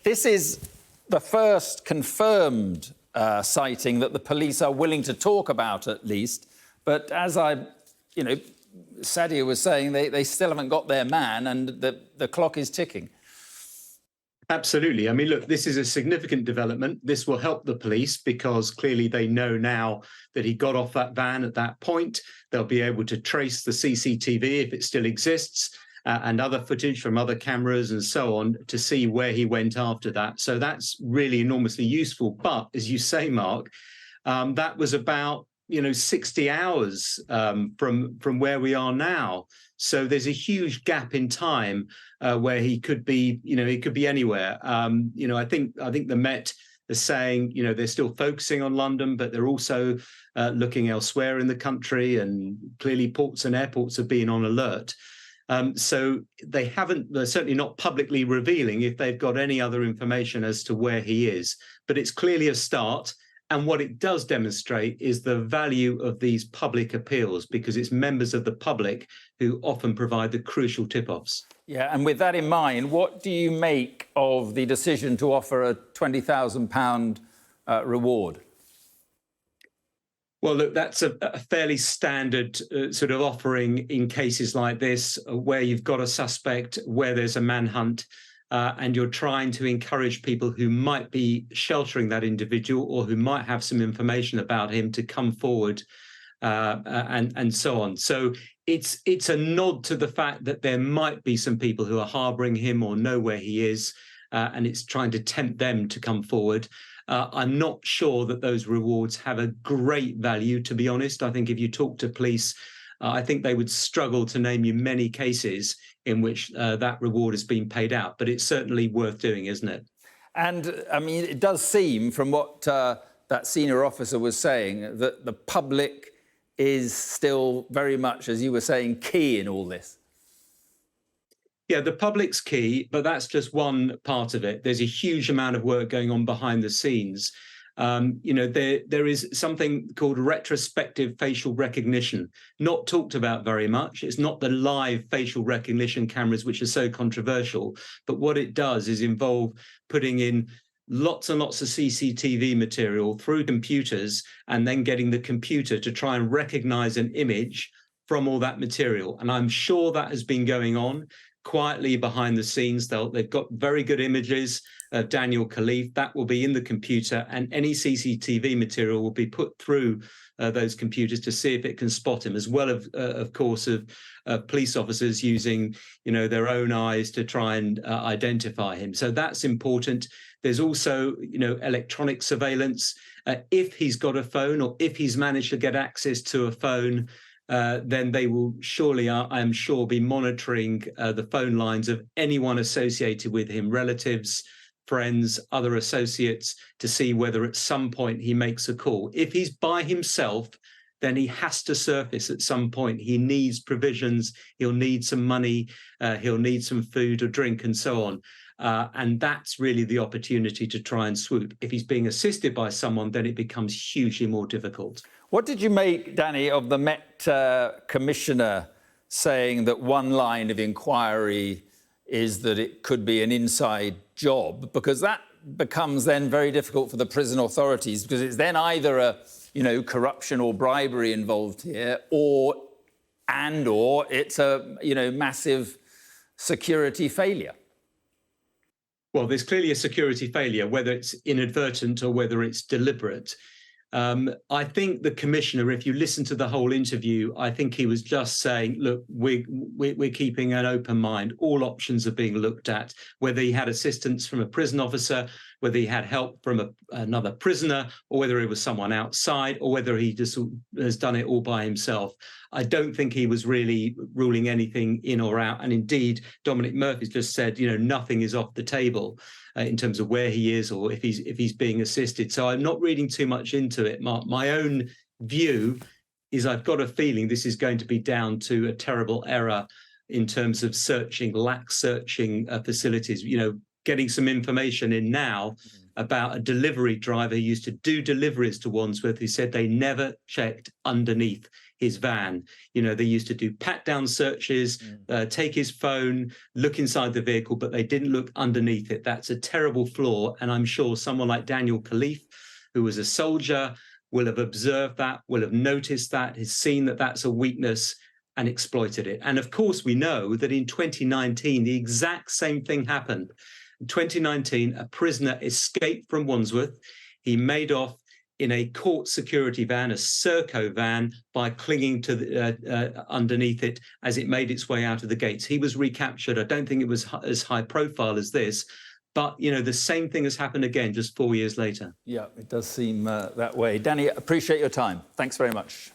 This is the first confirmed sighting that the police are willing to talk about, at least. But as Sadia was saying, they still haven't got their man, and the clock is ticking. Absolutely. I mean, look, this is a significant development. This will help the police because clearly they know now that he got off that van at that point. They'll be able to trace the CCTV if it still exists and other footage from other cameras and so on to see where he went after that. So that's really enormously useful. But as you say, Mark, that was about 60 hours from where we are now. So there's a huge gap in time where he could be, he could be anywhere. I think the Met is saying, they're still focusing on London, but they're also looking elsewhere in the country, and clearly ports and airports have been on alert. So they're certainly not publicly revealing if they've got any other information as to where he is, but it's clearly a start. And what it does demonstrate is the value of these public appeals, because it's members of the public who often provide the crucial tip-offs. Yeah, and with that in mind, what do you make of the decision to offer a £20,000 reward? Well, look, that's a fairly standard sort of offering in cases like this, where you've got a suspect, where there's a manhunt, and you're trying to encourage people who might be sheltering that individual or who might have some information about him to come forward and so on. So it's a nod to the fact that there might be some people who are harbouring him or know where he is, and it's trying to tempt them to come forward. I'm not sure that those rewards have a great value, to be honest. I think if you talk to police, I think they would struggle to name you many cases in which that reward has been paid out. But it's certainly worth doing, isn't it? And, I mean, it does seem, from what that senior officer was saying, that the public is still very much, as you were saying, key in all this. Yeah, the public's key, but that's just one part of it. There's a huge amount of work going on behind the scenes. There is something called retrospective facial recognition, not talked about very much. It's not the live facial recognition cameras, which are so controversial, but what it does is involve putting in lots and lots of CCTV material through computers and then getting the computer to try and recognize an image from all that material. And I'm sure that has been going on quietly behind the scenes. They've got very good images of Daniel Khalife. That will be in the computer, and any CCTV material will be put through those computers to see if it can spot him, as well of course, of police officers using their own eyes to try and identify him. So that's important. There's also electronic surveillance. If he's got a phone, or if he's managed to get access to a phone, then they will surely, I am sure, be monitoring the phone lines of anyone associated with him, relatives, friends, other associates, to see whether at some point he makes a call. If he's by himself, then he has to surface at some point. He needs provisions, he'll need some money, he'll need some food or drink and so on. And that's really the opportunity to try and swoop. If he's being assisted by someone, then it becomes hugely more difficult. What did you make, Danny, of the Met Commissioner saying that one line of inquiry is that it could be an inside job? Because that becomes then very difficult for the prison authorities, because it's then either a, corruption or bribery involved here, or it's a, massive security failure. Well, there's clearly a security failure, whether it's inadvertent or whether it's deliberate. I think the commissioner, if you listen to the whole interview, I think he was just saying, look, we're keeping an open mind. All options are being looked at, whether he had assistance from a prison officer, whether he had help from another prisoner, or whether it was someone outside, or whether he just has done it all by himself. I don't think he was really ruling anything in or out. And indeed, Dominic Murphy's just said, nothing is off the table in terms of where he is or if he's being assisted. So I'm not reading too much into it, Mark. My own view is I've got a feeling this is going to be down to a terrible error in terms of lax searching facilities. Getting some information in now about a delivery driver who used to do deliveries to Wandsworth, who said they never checked underneath his van. You know, they used to do pat-down searches, take his phone, look inside the vehicle, but they didn't look underneath it. That's a terrible flaw. And I'm sure someone like Daniel Khalife, who was a soldier, will have observed that, will have noticed that, has seen that that's a weakness and exploited it. And of course, we know that in 2019, the exact same thing happened. In 2019, a prisoner escaped from Wandsworth. He made off in a court security van, a Serco van, by clinging to underneath it as it made its way out of the gates. He was recaptured. I don't think it was as high profile as this, but you know, the same thing has happened again just 4 years later. Yeah, it does seem that way. Danny, appreciate your time. Thanks very much.